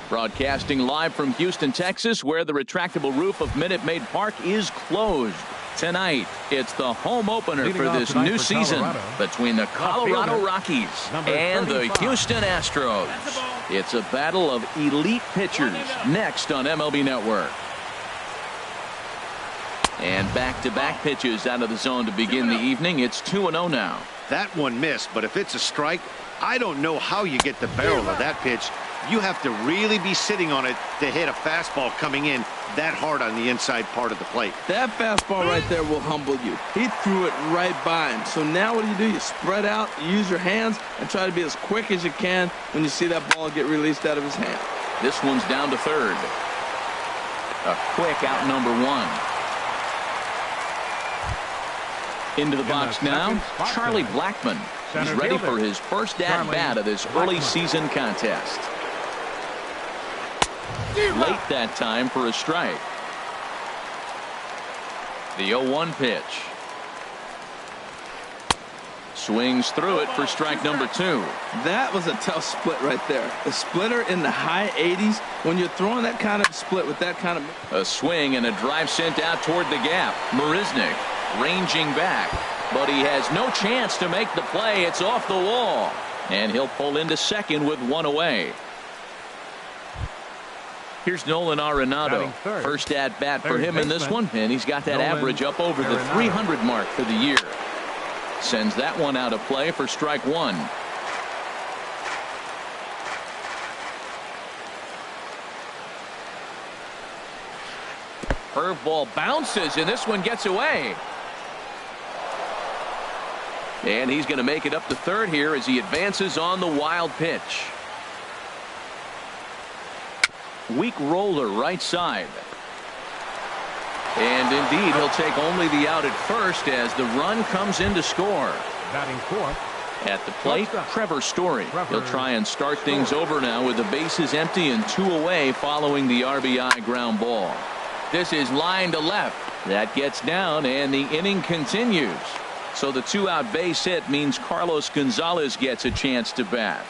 Broadcasting live from Houston, Texas, where the retractable roof of Minute Maid Park is closed. Tonight, it's the home opener for this new season between the Colorado Rockies and the Houston Astros. It's a battle of elite pitchers next on MLB Network. And back-to-back pitches out of the zone to begin the evening. It's 2-0 now. That one missed, but if it's a strike, I don't know how you get the barrel of that pitch. You have to really be sitting on it to hit a fastball coming in that hard on the inside part of the plate. That fastball right there will humble you. He threw it right by him. So now what do? You spread out, you use your hands, and try to be as quick as you can when you see that ball get released out of his hand. This one's down to third. A quick out number one. Into the box now, Charlie Blackmon. He's ready for his first at-bat of this early season contest. Late that time for a strike. The 0-1 pitch. Swings through it for strike number two. That was a tough split right there. A splitter in the high 80s. When you're throwing that kind of split with that kind of... A swing and a drive sent out toward the gap. Marisnick ranging back, but he has no chance to make the play. It's off the wall, and he'll pull into second with one away. Here's Nolan Arenado. First at bat for him in this one, and he's got that average up over the 300 mark for the year. Sends that one out of play for strike one. Curveball bounces, and this one gets away. And he's going to make it up to third here as he advances on the wild pitch. Weak roller right side. And indeed, he'll take only the out at first as the run comes in to score. Batting fourth. At the plate, Trevor Story. He'll try and start things over now with the bases empty and two away following the RBI ground ball. This is line to left. That gets down, and the inning continues. So the two-out base hit means Carlos Gonzalez gets a chance to bat.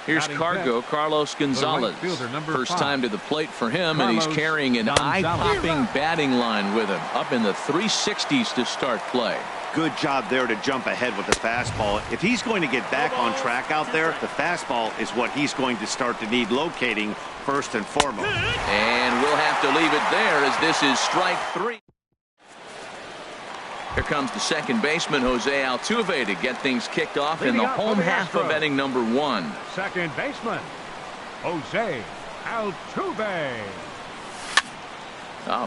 Here's Carlos Gonzalez. First time to the plate for him, and he's carrying an eye-popping batting line with him. Up in the 360s to start play. Good job there to jump ahead with the fastball. If he's going to get back on track out there, the fastball is what he's going to start to need locating first and foremost. And we'll have to leave it there as this is strike three. Here comes the second baseman, Jose Altuve, to get things kicked off in the home half of inning number one. Second baseman, Jose Altuve.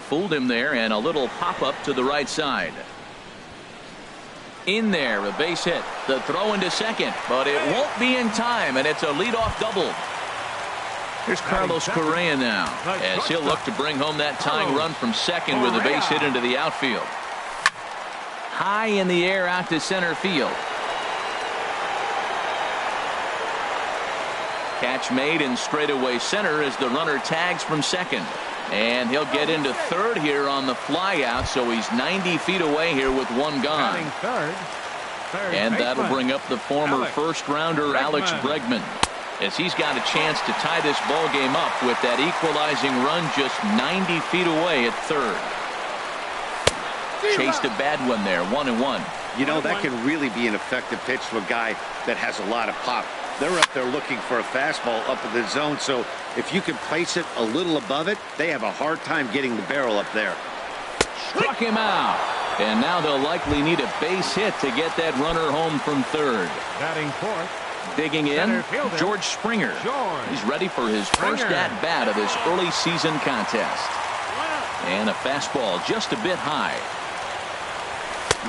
Fooled him there, and a little pop-up to the right side. In there, a base hit. The throw into second, but it won't be in time, and it's a leadoff double. Here's Carlos Correa now, as he'll look to bring home that tying run from second with a base hit into the outfield. High in the air out to center field. Catch made in straightaway center as the runner tags from second. And he'll get into third here on the flyout, so he's 90 feet away here with one gone. And that'll bring up the former first-rounder Alex Bregman, as he's got a chance to tie this ball game up with that equalizing run just 90 feet away at third. Chased a bad one there, 1-1. You know, that can really be an effective pitch to a guy that has a lot of pop. They're up there looking for a fastball up in the zone, so if you can place it a little above it, they have a hard time getting the barrel up there. Struck him out. And now they'll likely need a base hit to get that runner home from third. Batting fourth. Digging in, George Springer. He's ready for his first at-bat of this early season contest. And a fastball just a bit high.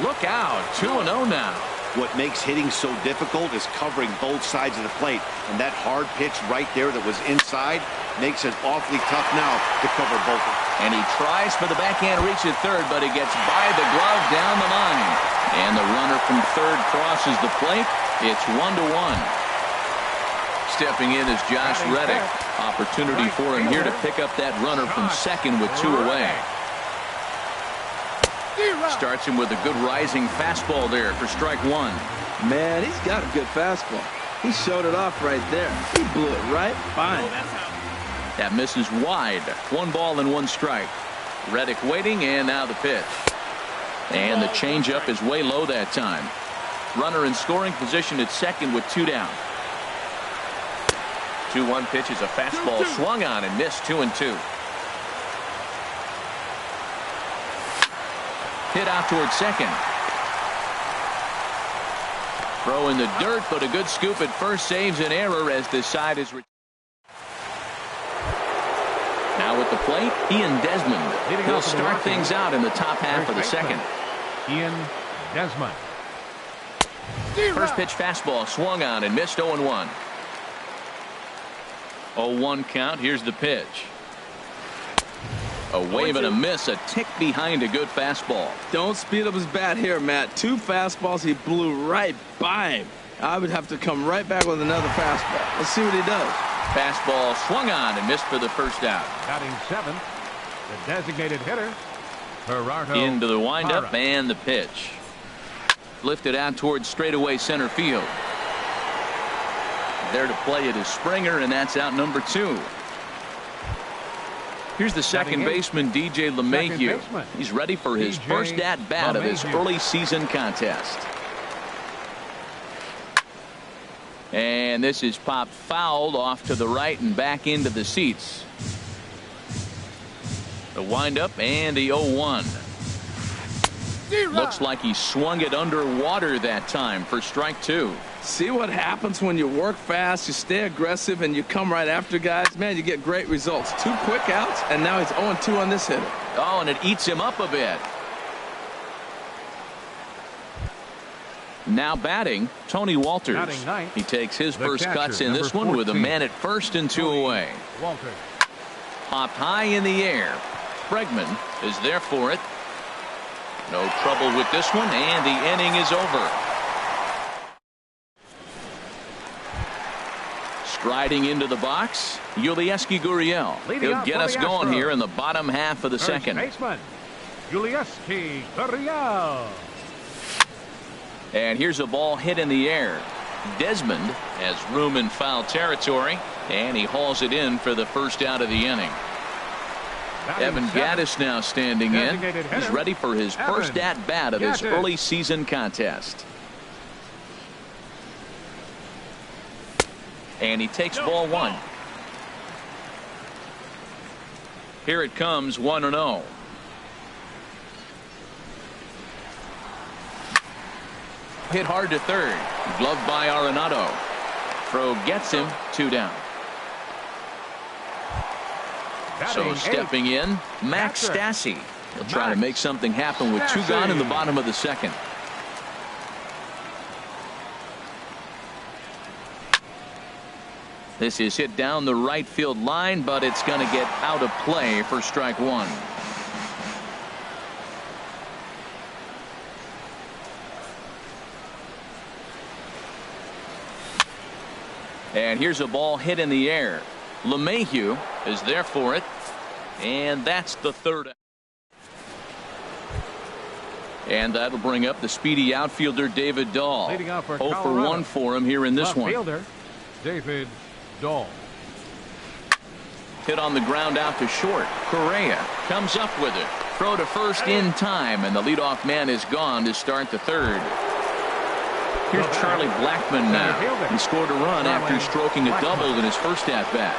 Look out, 2-0 now. What makes hitting so difficult is covering both sides of the plate. And that hard pitch right there that was inside makes it awfully tough now to cover both of them. And he tries for the backhand reach at third, but he gets by the glove down the line. And the runner from third crosses the plate. It's 1-1. Stepping in is Josh Reddick. Opportunity for him here to pick up that runner from second with two away. Starts him with a good rising fastball there for strike one. Man, he's got a good fastball. He showed it off right there. He blew it right by him. That misses wide. 1 ball and 1 strike. Reddick waiting, and now the pitch. And the changeup is way low that time. Runner in scoring position at second with 2 down. 2-1 pitch is a fastball swung on and missed. 2-2. Hit out towards second. Throw in the dirt, but a good scoop at first saves an error as the side is. Now at the plate, Ian Desmond. He'll start things out in the top half of the second. Ian Desmond. First pitch fastball swung on and missed. 0-1. 0-1 count. Here's the pitch. A wave and a miss, a tick behind a good fastball. Don't speed up his bat here, Matt. 2 fastballs, he blew right by him. I would have to come right back with another fastball. Let's see what he does. Fastball swung on and missed for the first out. Batting 7th, the designated hitter, Gerardo Into the windup Parra. and the pitch. Lifted out towards straightaway center field. There to play it is Springer, and that's out number 2. Here's the second baseman, DJ LeMahieu. He's ready for his first at-bat of his early season contest. And this is popped fouled off to the right and back into the seats. The windup and the 0-1. Looks like he swung it underwater that time for strike 2. See what happens when you work fast, you stay aggressive, and you come right after guys? Man, you get great results. 2 quick outs, and now he's 0-2 on this hitter. Oh, and it eats him up a bit. Now batting, Tony Walters. Batting ninth, he takes his the first catcher, cuts in this one 14, with a man at first and 2 away. Walters. Popped high in the air. Bregman is there for it. No trouble with this one, and the inning is over. Striding into the box, Yulieski Gurriel. He'll get us going here in the bottom half of the second. Baseman, Yulieski Gurriel. And here's a ball hit in the air. Desmond has room in foul territory, and he hauls it in for the first out of the inning. Evan Gattis now standing in. He's ready for his first at-bat of his early season contest. And he takes ball 1. Here it comes, 1-0. Hit hard to third. Gloved by Arenado. Throw gets him. 2 down. So stepping in, Max Stassi. He'll try to make something happen with 2 gone in the bottom of the second. This is hit down the right field line, but it's going to get out of play for strike 1. And here's a ball hit in the air. LeMahieu is there for it, and that's the third. And that'll bring up the speedy outfielder David Dahl. 0 for 1 for him here in this one. Fielder David Dahl. Hit on the ground out to short. Correa comes up with it. Throw to first in time, and the leadoff man is gone to start the third. Here's Charlie Blackmon now. He scored a run after stroking a double in his first at-bat.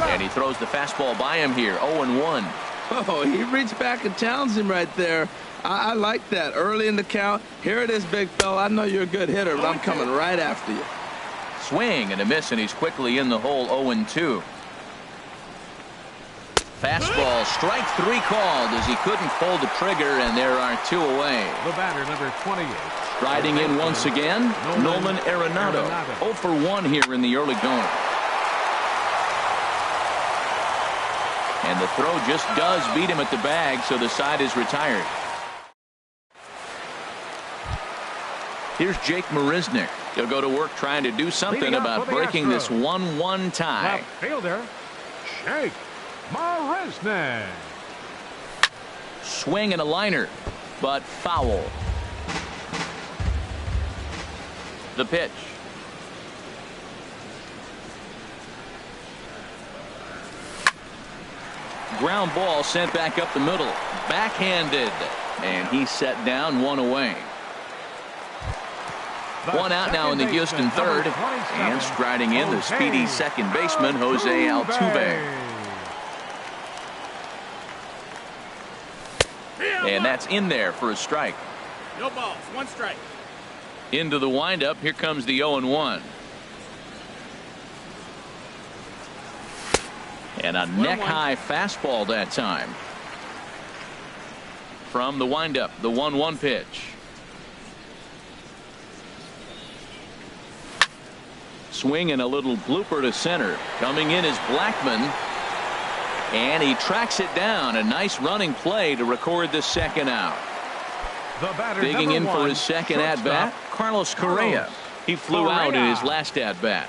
And he throws the fastball by him here. 0-1. Oh, he reached back and challenged him right there. I like that. Early in the count. Here it is, big fella. I know you're a good hitter, but I'm coming right after you. Swing and a miss, and he's quickly in the hole. 0-2. Fastball, strike 3 called as he couldn't pull the trigger, and there are 2 away. The batter, number 28. Striding in once again, Nolan Arenado. 0 for 1 here in the early going. And the throw just does beat him at the bag, so the side is retired. Here's Jake Marisnick. He'll go to work trying to do something about breaking this 1-1 tie. Left fielder, Jake Marisnick. Swing and a liner, but foul. The pitch. Ground ball sent back up the middle. Backhanded. And he's set down, one away. One out now in the Houston third. And striding in the speedy second baseman, Jose Altuve. And that's in there for a strike. No balls, one strike. Into the windup. Here comes the 0-1. And a neck-high fastball that time. From the windup, the 1-1 pitch. Swing and a little blooper to center. Coming in is Blackman. And he tracks it down. A nice running play to record the second out. Digging in for his second at-bat, Carlos Correa. He flew out in his last at-bat.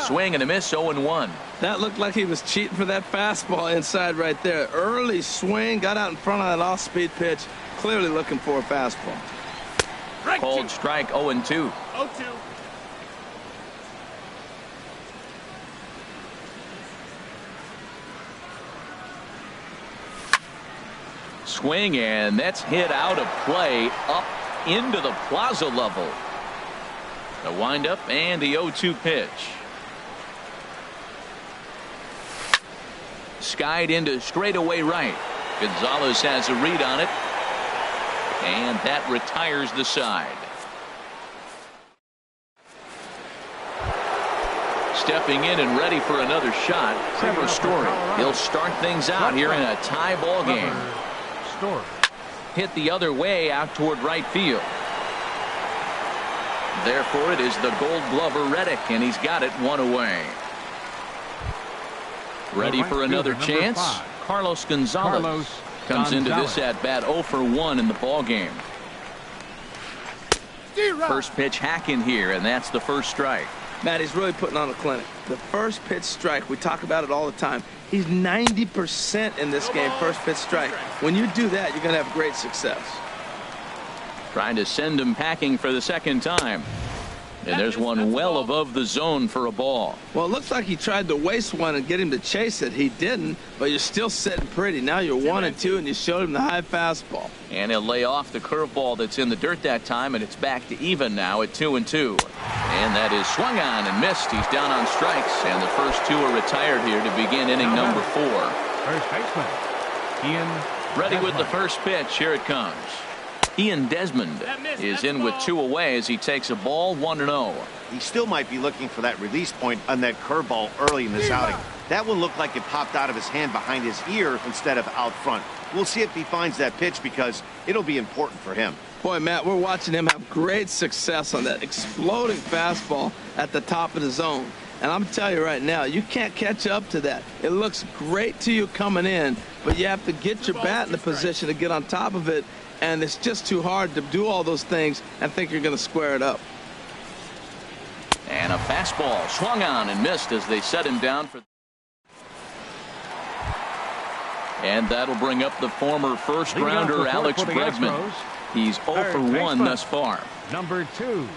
Swing and a miss, 0-1. That looked like he was cheating for that fastball inside right there. Early swing, got out in front of that off-speed pitch. Clearly looking for a fastball. Called strike, 0-2. 0-2. Swing, and that's hit out of play up into the plaza level. The windup and the 0-2 pitch. Skied into straightaway right. Gonzalez has a read on it. And that retires the side. Stepping in and ready for another shot, Trevor Story. He'll start things out here in a tie ball game. Hit the other way out toward right field. Therefore, it is the Gold Glover Reddick, and he's got it, one away. Ready for another chance? Carlos Gonzalez comes into this at bat 0 for 1 in the ball game. First pitch hacking here, and that's the first strike. Matt, he's really putting on a clinic. The first pitch strike, we talk about it all the time. He's 90% in this game, first pitch strike. When you do that, you're going to have great success. Trying to send him packing for the second time. And there's one well above the zone for a ball. Well, it looks like he tried to waste one and get him to chase it. He didn't, but you're still sitting pretty. Now you're 1-2, and you showed him the high fastball. And he'll lay off the curveball that's in the dirt that time, and it's back to even now at 2-2. And that is swung on and missed. He's down on strikes, and the first two are retired here to begin inning number 4. First baseman, Ian Ready Desmond. with the first pitch. Here it comes. Ian Desmond is in with 2 away as he takes a ball, 1-0. He still might be looking for that release point on that curveball early in this outing. That one looked like it popped out of his hand behind his ear instead of out front. We'll see if he finds that pitch because it'll be important for him. Boy, Matt, we're watching him have great success on that exploding fastball at the top of the zone. And I'm telling you right now, you can't catch up to that. It looks great to you coming in, but you have to get your bat in the position to get on top of it. And it's just too hard to do all those things and think you're going to square it up. And a fastball swung on and missed as they set him down for. And that'll bring up the former first rounder Alex Bregman. He's 0 for 1 thus far. Number 2.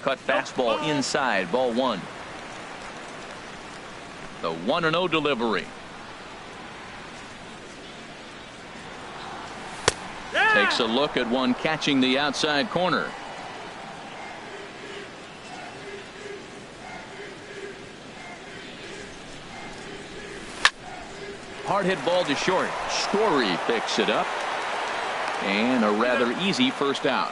Cut fastball inside, ball 1. The 1-0 delivery. Takes a look at one catching the outside corner. Hard hit ball to short. Story picks it up. And a rather easy first out.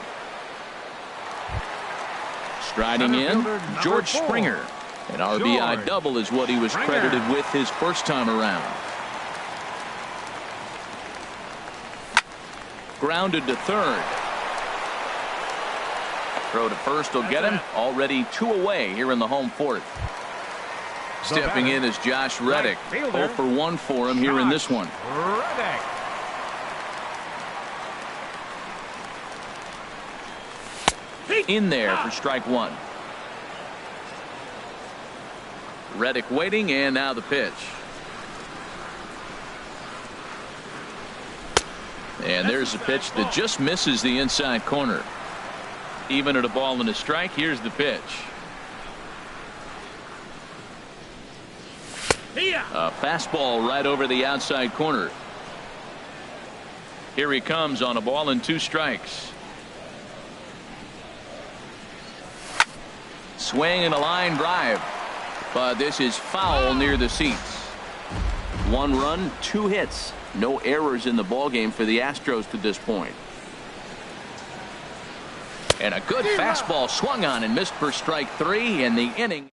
Striding in, George Springer. An RBI double is what he was credited with his first time around. Grounded to third. Throw to first will get him. Already 2 away here in the home fourth. Stepping in is Josh Reddick. 0 for 1 for him here in this one. In there for strike 1. Reddick waiting, and now the pitch. And there's a pitch that just misses the inside corner. Even at a ball and a strike, here's the pitch. A fastball right over the outside corner. Here he comes on a ball and 2 strikes. Swing and a line drive, but this is foul near the seats. 1 run, 2 hits, no errors in the ballgame for the Astros to this point. And a good fastball swung on and missed for strike 3 in the inning.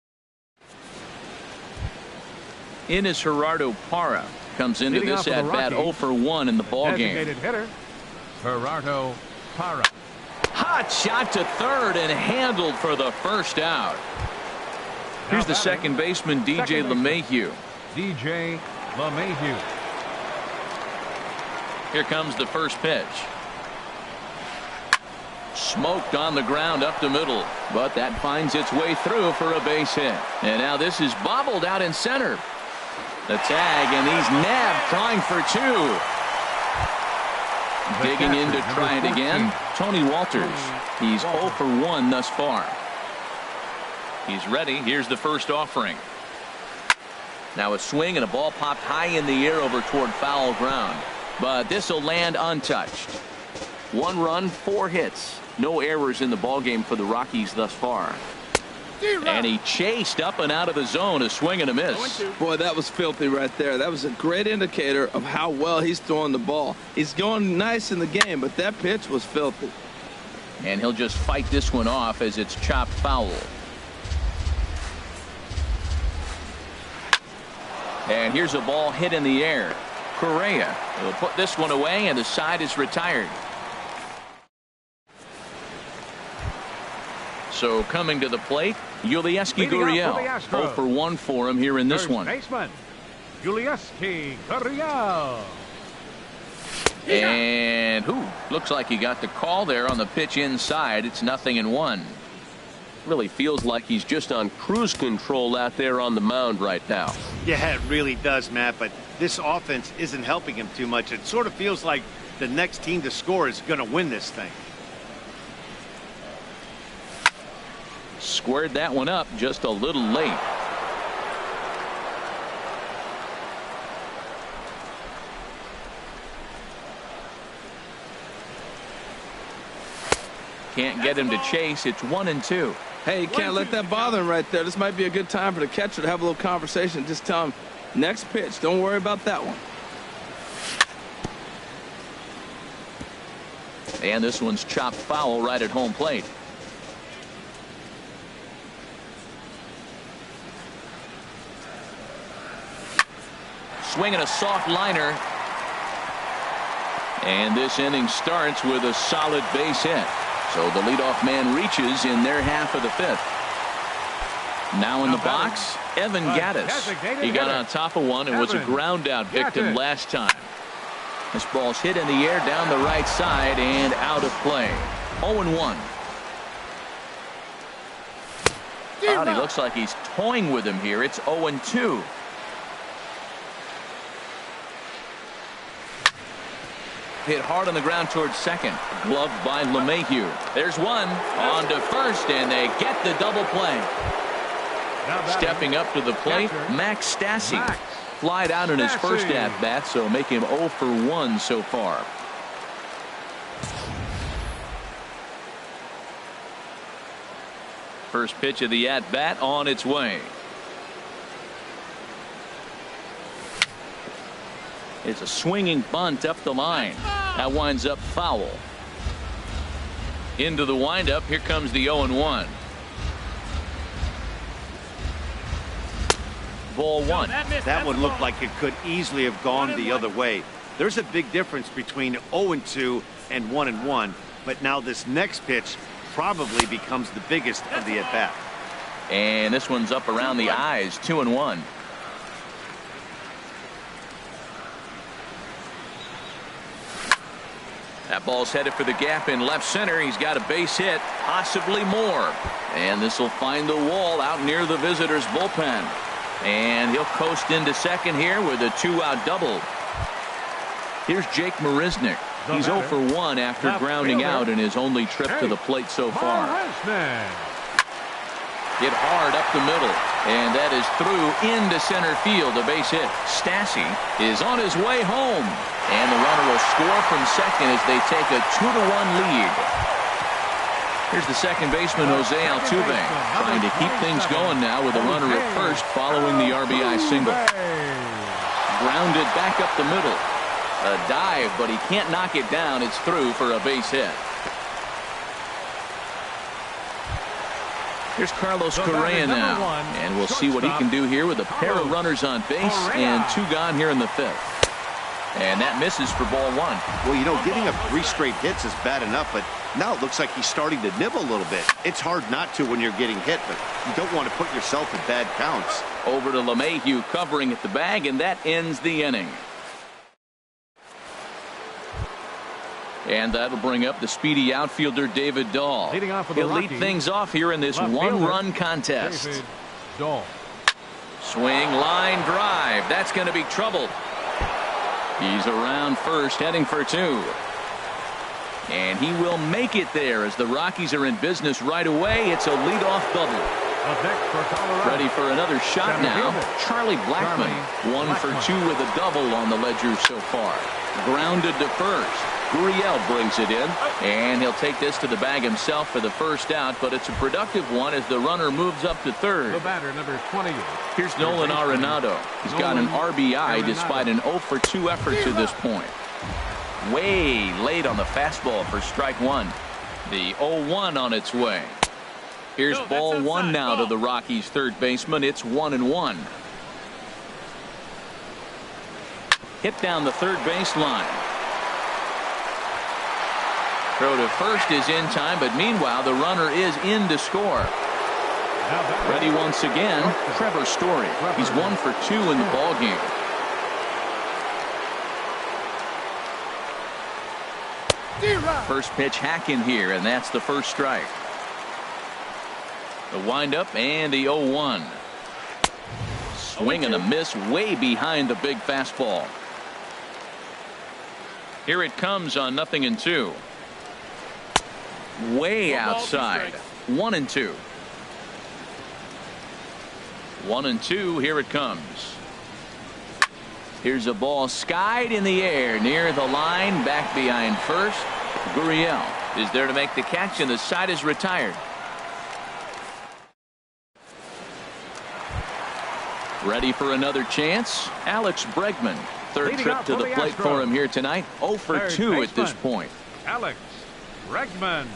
In is Gerardo Parra. Comes into this at bat 0 for 1 in the ballgame. Designated hitter, Gerardo Parra. Hot shot to third and handled for the first out. Here's the second baseman, DJ LeMahieu. DJ LeMahieu. Here comes the first pitch. Smoked on the ground up the middle, but that finds its way through for a base hit. And now this is bobbled out in center. The tag, and he's nabbed, trying for 2. Digging in to try it again, Tony Walters. He's 0 for 1 thus far. He's ready. Here's the first offering. Now a swing and a ball popped high in the air over toward foul ground. But this will land untouched. 1 run, 4 hits. No errors in the ballgame for the Rockies thus far. And he chased up and out of the zone, a swing and a miss. Boy, that was filthy right there. That was a great indicator of how well he's throwing the ball. He's going nice in the game, but that pitch was filthy. And he'll just fight this one off as it's chopped foul. And here's a ball hit in the air. Correa will put this one away, and the side is retired. So coming to the plate, Yulieski Gurriel. 0 for 1 for him here in this one. Baseman, Yulieski Gurriel. And looks like he got the call there on the pitch inside. It's 0-1. Really feels like he's just on cruise control out there on the mound right now. Yeah, it really does, Matt, but this offense isn't helping him too much. It sort of feels like the next team to score is going to win this thing. Squared that one up just a little late. Can't get him to chase. It's 1-2. Hey, you can't let that bother him right there. This might be a good time for the catcher to have a little conversation. Just tell him, next pitch, don't worry about that one. And this one's chopped foul right at home plate. Swinging a soft liner. And this inning starts with a solid base hit. So the leadoff man reaches in their half of the 5th. Now in the box, Evan Gattis. He got on top of one and was a ground out victim last time. This ball's hit in the air down the right side and out of play. 0-1. He looks like he's toying with him here. It's 0-2. Hit hard on the ground towards second. Gloved by LeMahieu. There's one on to first, and they get the double play. Stepping up to the plate, Max Stassi. Flied out in his first at-bat, so make him 0 for 1 so far. First pitch of the at-bat on its way. It's a swinging bunt up the line. That winds up foul. Into the windup. Here comes the 0-1. Ball 1. That one looked like it could easily have gone the other way. There's a big difference between 0-2 and 1-1, but now this next pitch probably becomes the biggest of the at-bat. And this one's up around the eyes. 2-1. That ball's headed for the gap in left center. He's got a base hit, possibly more. And this will find the wall out near the visitors' bullpen. And he'll coast into second here with a 2-out double. Here's Jake Marisnick. He's 0 for 1 after grounding out in his only trip to the plate so far. Hit hard up the middle, and that is through into center field, a base hit. Stassi is on his way home, and the runner will score from second as they take a 2-1 lead. Here's the second baseman, Jose Altuve, trying to keep things going now with a runner at first following the RBI single. Grounded back up the middle. A dive, but he can't knock it down. It's through for a base hit. Here's Carlos Correa now, and we'll see what he can do here with a pair of runners on base and 2 gone here in the 5th. And that misses for ball 1. Well, you know, giving up 3 straight hits is bad enough, but now it looks like he's starting to nibble a little bit. It's hard not to when you're getting hit, but you don't want to put yourself in bad counts. Over to LeMahieu covering at the bag, and that ends the inning. And that'll bring up the speedy outfielder David Dahl. He'll lead things off here in this 1-run contest. Swing, line drive. That's going to be trouble. He's around first, heading for 2. And he will make it there as the Rockies are in business right away. It's a leadoff double. Ready for another shot now. Charlie Blackmon, 1 for 2 with a double on the ledger so far. Grounded to first. Gurriel brings it in, and he'll take this to the bag himself for the first out, but it's a productive one as the runner moves up to third. The batter, number 28. Here's Nolan Arenado. He's got an RBI despite an 0 for 2 effort to this point. Way late on the fastball for strike 1. The 0-1 on its way. Here's ball 1 now to the Rockies' third baseman. It's 1-1. Hit down the third baseline. Throw to first is in time, but meanwhile the runner is in to score. Ready once again, Trevor Story. He's 1 for 2 in the ballgame. First pitch hacking here, and that's the first strike. The windup and the 0-1. Swing and a miss way behind the big fastball. Here it comes on 0-2. Way outside. 1-2. 1-2. Here it comes. Here's a ball skied in the air near the line, back behind first. Gurriel is there to make the catch, and the side is retired. Ready for another chance. Alex Bregman, third trip to the plate for him here tonight. 0 for 2 at this point. Alex Bregman.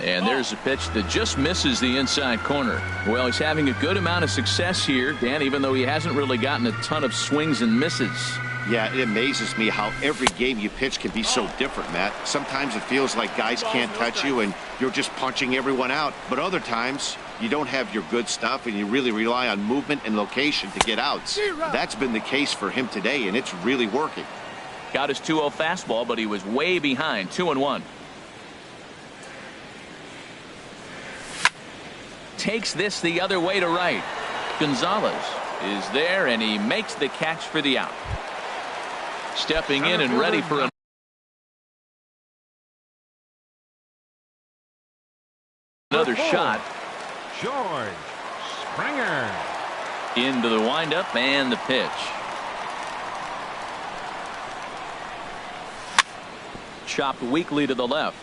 And there's a pitch that just misses the inside corner. Well, he's having a good amount of success here, Dan, even though he hasn't really gotten a ton of swings and misses. Yeah, it amazes me how every game you pitch can be so different, Matt. Sometimes it feels like guys can't touch you and you're just punching everyone out. But other times you don't have your good stuff and you really rely on movement and location to get outs. That's been the case for him today, and it's really working. Got his 2-0 fastball, but he was way behind. 2-1. Takes this the other way to right. Gonzalez is there, and he makes the catch for the out. Stepping in and ready for another shot. George Springer. Into the windup and the pitch. Chopped weakly to the left.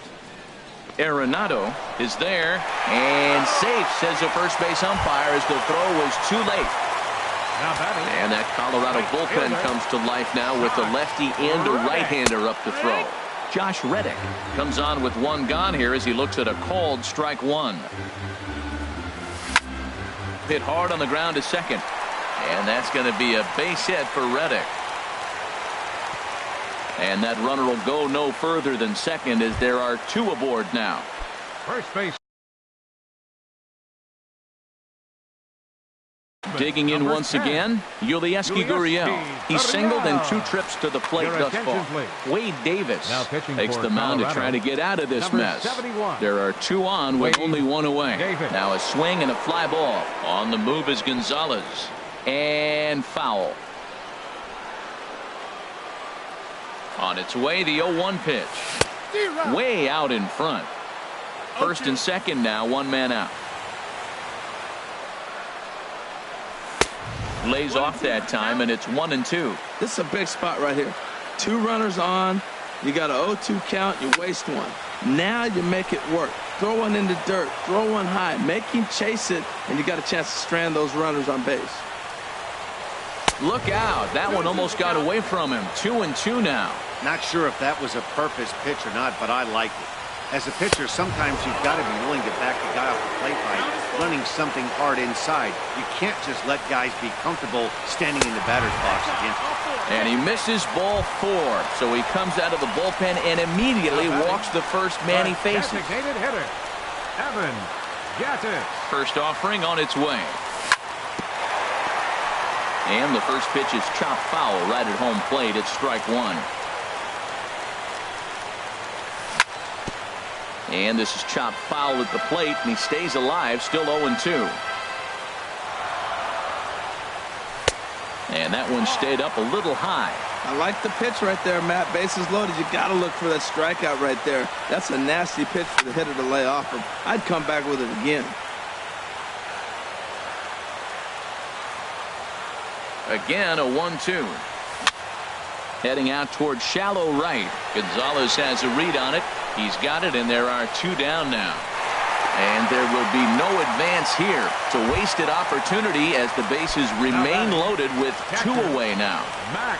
Arenado is there and safe, says the first base umpire, as the throw was too late. And that Colorado bullpen comes to life now with a lefty and a right-hander up to throw. Josh Reddick comes on with 1 gone here as he looks at a called strike 1. Hit hard on the ground to second, and that's going to be a base hit for Reddick. And that runner will go no further than second as there are 2 aboard now. First base. Digging in once again, Yulieski Gurriel. He's singled in 2 trips to the plate thus far. Wade Davis takes the mound to try to get out of this mess. There are 2 on with only 1 away. Now a swing and a fly ball. On the move is Gonzalez. And foul. On its way, the 0-1 pitch. Way out in front. First and second now, one man out. Lays off that time, and it's 1-2. This is a big spot right here. 2 runners on. You got an 0-2 count. You waste one. Now you make it work. Throw one in the dirt. Throw one high. Make him chase it, and you got a chance to strand those runners on base. Look out. That one almost got away from him. 2-2 now. Not sure if that was a purpose pitch or not, but I liked it. As a pitcher, sometimes you've got to be willing to back the guy off the plate by running something hard inside. You can't just let guys be comfortable standing in the batter's box against him. And he misses ball 4. So he comes out of the bullpen and immediately walks the first man he faces. Designated hitter, Evan Gattis. First offering on its way. And the first pitch is chopped foul right at home plate. It's strike 1. And this is chopped foul at the plate, and he stays alive, still 0-2. And that one stayed up a little high. I like the pitch right there, Matt. Bases loaded. You got to look for that strikeout right there. That's a nasty pitch for the hitter to lay off him. I'd come back with it again. Again, a 1-2. Heading out towards shallow right. Gonzalez has a read on it. He's got it, and there are 2 down now. And there will be no advance here. It's a wasted opportunity as the bases remain loaded with 2 away now. Max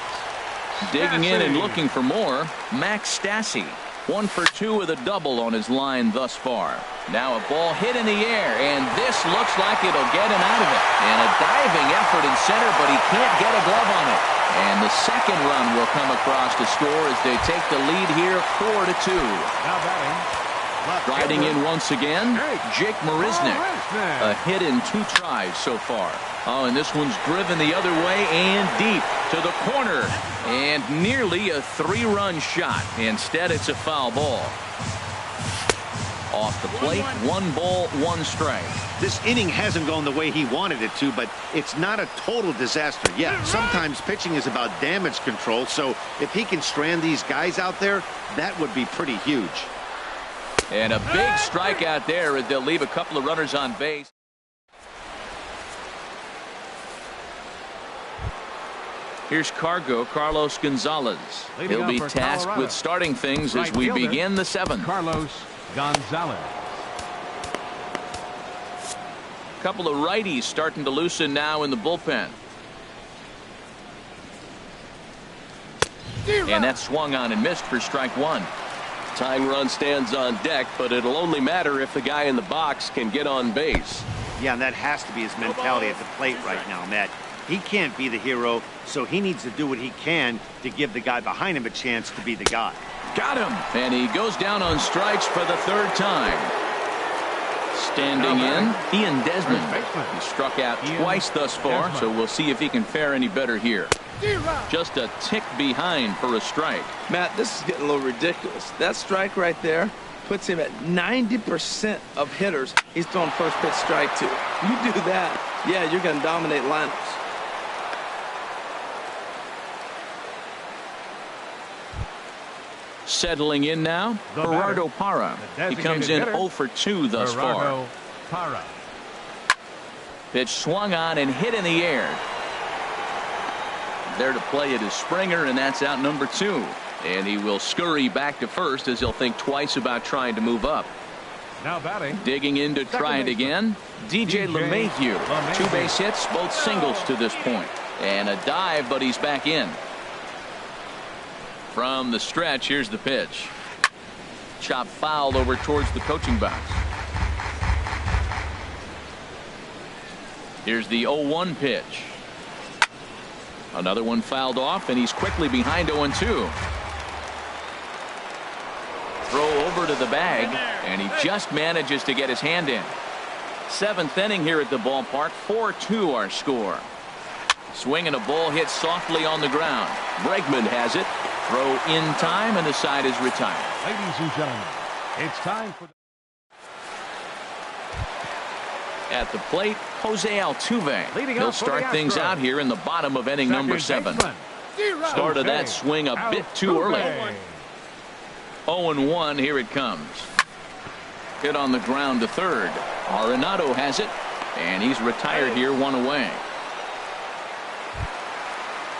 Digging in and looking for more, Max Stassi. 1 for 2 with a double on his line thus far. Now a ball hit in the air, and this looks like it'll get him out of it. And a diving effort in center, but he can't get a glove on it. And the second run will come across to score as they take the lead here 4-2. Now batting. Riding in once again, Jake Marisnick. A hit in 2 tries so far. Oh, and this one's driven the other way and deep to the corner. And nearly a 3-run shot. Instead, it's a foul ball. Off the plate, 1 ball, 1 strike. This inning hasn't gone the way he wanted it to, but it's not a total disaster yet. Sometimes pitching is about damage control, so if he can strand these guys out there, that would be pretty huge. And a big strikeout there as they'll leave a couple of runners on base. Here's Carlos Gonzalez. He'll be tasked with starting things as we begin the 7th. Carlos Gonzalez. A couple of righties starting to loosen now in the bullpen. And that swung on and missed for strike 1. Tying run stands on deck, but it'll only matter if the guy in the box can get on base. Yeah, and that has to be his mentality at the plate right now, Matt. He can't be the hero, so he needs to do what he can to give the guy behind him a chance to be the guy. Got him. And he goes down on strikes for the 3rd time. Standing in, Ian Desmond. He struck out twice thus far, so we'll see if he can fare any better here. Just a tick behind for a strike. Matt, this is getting a little ridiculous. That strike right there puts him at 90% of hitters he's throwing first pitch strike to. You do that, yeah, you're going to dominate lineups. Settling in now, Gerardo Parra. He comes in 0 for 2 thus far. Parra. Pitch swung on and hit in the air. There to play it is Springer, and that's out number 2. And he will scurry back to first as he'll think twice about trying to move up. Now batting. Digging in to try it again, DJ LeMahieu. 2 base hits, both singles to this point. And a dive, but he's back in. From the stretch, here's the pitch. Chop foul over towards the coaching box. Here's the 0-1 pitch. Another one fouled off, and he's quickly behind 0-2. Throw over to the bag, and he just manages to get his hand in. 7th inning here at the ballpark. 4-2 our score. Swinging a ball hit softly on the ground. Bregman has it. Throw in time, and the side is retired. Ladies and gentlemen, it's time for... At the plate, Jose Altuve. He'll start things out here in the bottom of inning number 7. Started that swing a bit too early. 0-1, here it comes. Hit on the ground to third. Arenado has it, and he's retired here, one away.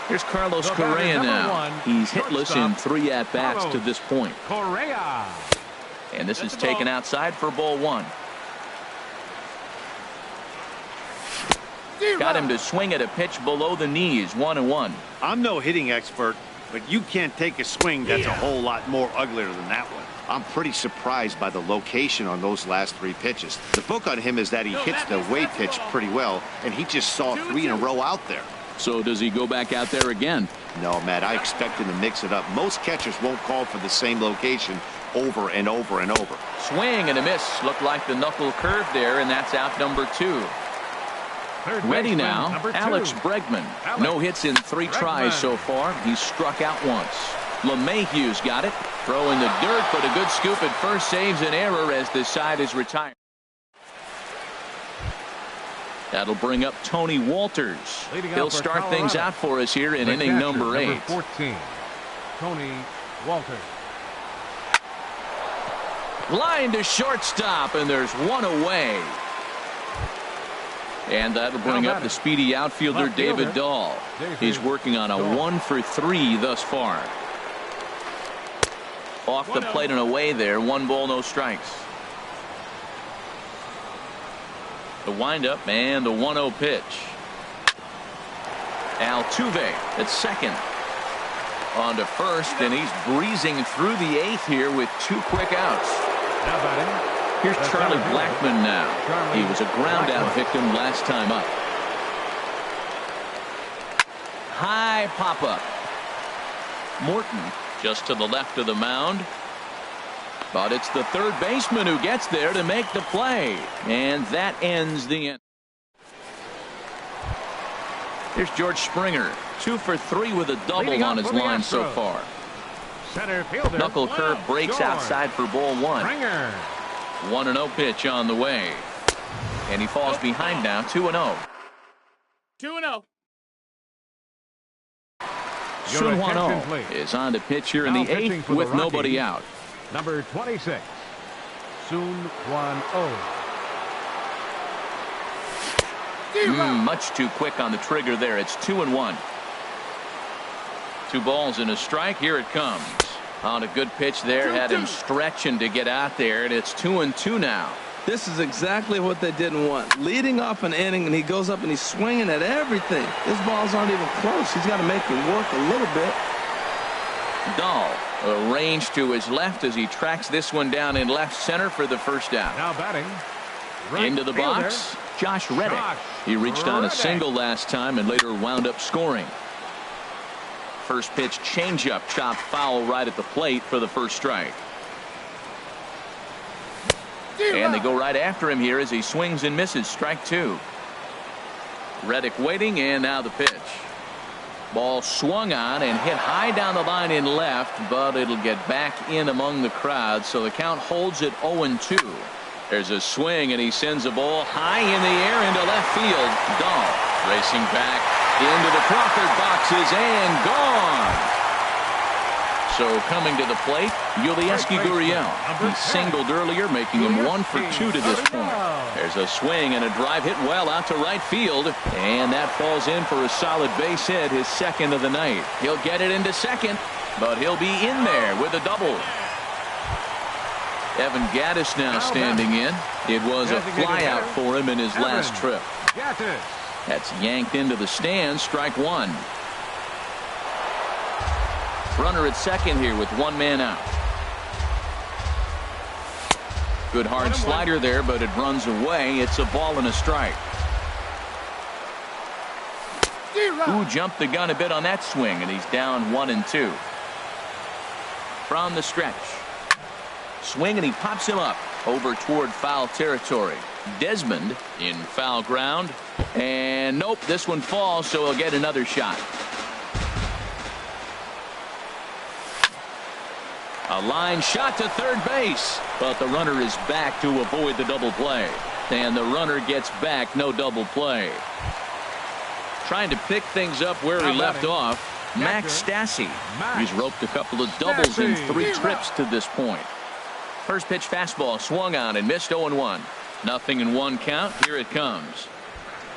Here's Carlos Correa now. He's hitless in 3 at-bats to this point. Correa. And this is taken outside for ball 1. Got him to swing at a pitch below the knees, 1-1. I'm no hitting expert, but you can't take a swing that's a whole lot more uglier than that one. I'm pretty surprised by the location on those last 3 pitches. The book on him is that he hits the away pitch pretty well, and he just saw 3 in a row out there. So does he go back out there again? No, Matt, I expect him to mix it up. Most catchers won't call for the same location over and over and over. Swing and a miss. Looked like the knuckle curve there, and that's out number 2. Ready now, Alex Bregman. No hits in 3 tries so far. He's struck out once. LeMahieu's got it. Throw in the dirt, but a good scoop at first saves an error as the side is retired. That'll bring up Tony Walters. He'll start things out for us here in inning number 8. 14, Tony Walters. Line to shortstop, and there's 1 away. And that'll bring up the speedy outfielder David Dahl. He's working on a 1 for 3 thus far. Off the plate and away there. 1 ball, no strikes. The windup and the 1-0 pitch. Altuve at second. On to first, and he's breezing through the 8th here with 2 quick outs. Now batting. Here's Charlie Blackmon now. He was a ground out victim last time up. High pop up. Morton just to the left of the mound. But it's the third baseman who gets there to make the play. And that ends the inning. Here's George Springer. 2 for 3 with a double on his line so far. Center fielder. Knuckle curve breaks outside for ball 1. Springer. 1-0 pitch on the way. And he falls behind now, 2-0. 2-0. Sonhw is on to pitch here in the 8th with nobody out. Number 26, Sonhw. Much too quick on the trigger there. It's 2-1. 2 balls and a strike. Here it comes. On a good pitch there. Had him stretching to get out there, and it's 2-2 now. This is exactly what they didn't want. Leading off an inning, and he goes up and he's swinging at everything. His balls aren't even close. He's got to make him work a little bit. Dahl arranged to his left as he tracks this one down in left center for the first out. Now batting. Right into the box, Josh Reddick. He reached on a single last time and later wound up scoring. First pitch changeup chopped foul right at the plate for the first strike. And they go right after him here as he swings and misses. Strike 2. Reddick waiting, and now the pitch. Ball swung on and hit high down the line in left, but it'll get back in among the crowd, so the count holds at 0-2. There's a swing, and he sends a ball high in the air into left field. Dahl racing back into the Crawford boxes and gone. So coming to the plate, Yulieski Gurriel. He singled earlier, making him 1 for 2 to this point. There's a swing and a drive hit well out to right field, and that falls in for a solid base hit, his second of the night. He'll get it into second, but he'll be in there with a double. Evan Gattis now standing in. It was a flyout for him in his last trip. That's yanked into the stands. Strike 1. Runner at second here with 1 man out. Good hard slider there, but it runs away. It's a ball and a strike. Who jumped the gun a bit on that swing, and he's down 1-2. From the stretch. Swing, and he pops him up over toward foul territory. Desmond in foul ground. And nope, this one falls, so he'll get another shot. A line shot to third base, but the runner is back to avoid the double play. And the runner gets back, no double play. Trying to pick things up where he left off. Max Stassi. He's roped a couple of doubles in 3 trips to this point. First pitch fastball swung on and missed 0-1. Nothing in 1 count. Here it comes.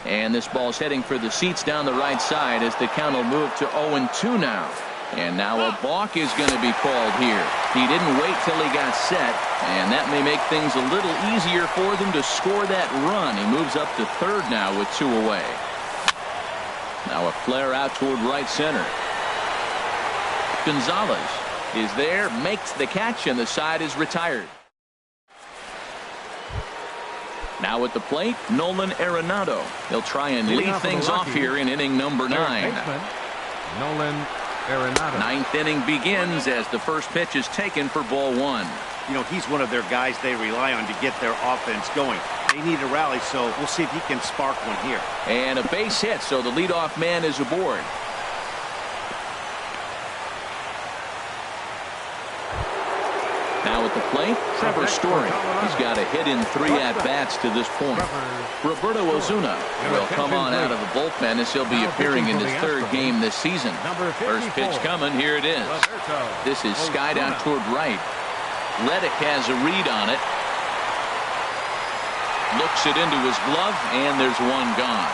And this ball's heading for the seats down the right side as the count will move to 0-2 now. And now a balk is going to be called here. He didn't wait till he got set, and that may make things a little easier for them to score that run. He moves up to third now with 2 away. Now a flare out toward right center. Gonzalez is there, makes the catch, and the side is retired. Now at the plate, Nolan Arenado. He'll try and lead things off here in inning number 9. Nolan Arenado. 9th inning begins as the first pitch is taken for ball 1. You know, he's one of their guys they rely on to get their offense going. They need a rally, so we'll see if he can spark one here. And a base hit, so the leadoff man is aboard. Now at the plate, Trevor Story. He's got a hit in 3 at-bats to this point. Roberto Ozuna will come on out of the bullpen as he'll be appearing in his 3rd game this season. First pitch coming, here it is. This is skied out toward right. Reddick has a read on it. Looks it into his glove, and there's 1 gone.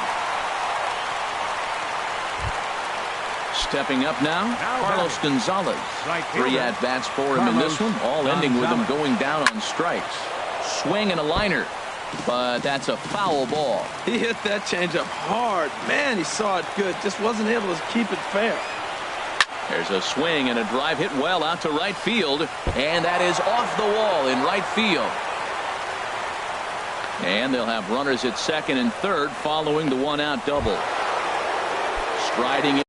Stepping up now, Carlos Gonzalez. 3 at-bats for him in this one, all ending with him going down on strikes. Swing and a liner, but that's a foul ball. He hit that changeup hard. Man, he saw it good. Just wasn't able to keep it fair. There's a swing and a drive hit well out to right field, and that is off the wall in right field. And they'll have runners at 2nd and 3rd following the 1-out double. Striding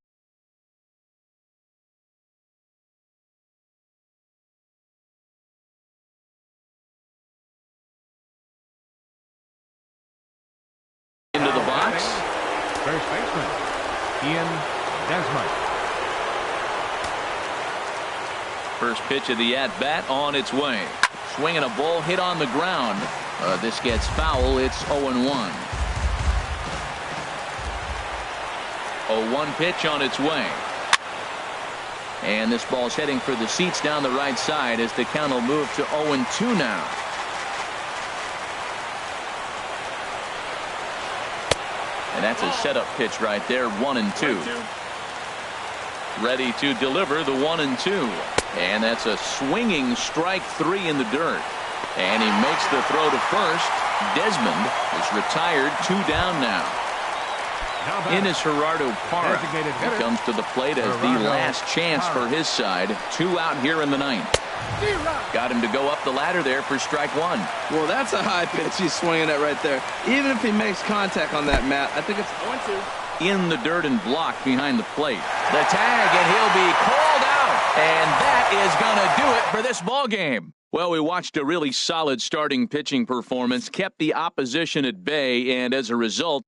into the box. First baseman, Ian Desmond. First pitch of the at-bat on its way. Swinging a ball hit on the ground. This gets foul. It's 0-1. 0-1 pitch on its way. And this ball's heading for the seats down the right side as the count will move to 0-2 now. And that's a setup pitch right there, 1-2. Ready to deliver the 1-2. And that's a swinging strike 3 in the dirt. And he makes the throw to first. Desmond is retired, 2 down now. In is Gerardo Parra. He comes to the plate as the last chance for his side. 2 out here in the 9th. Got him to go up the ladder there for strike 1. Well, that's a high pitch he's swinging at right there. Even if he makes contact on that, Matt, I think it's 0-2. In the dirt and blocked behind the plate. The tag, and he'll be called out. And that is going to do it for this ball game. Well, we watched a really solid starting pitching performance, kept the opposition at bay, and as a result,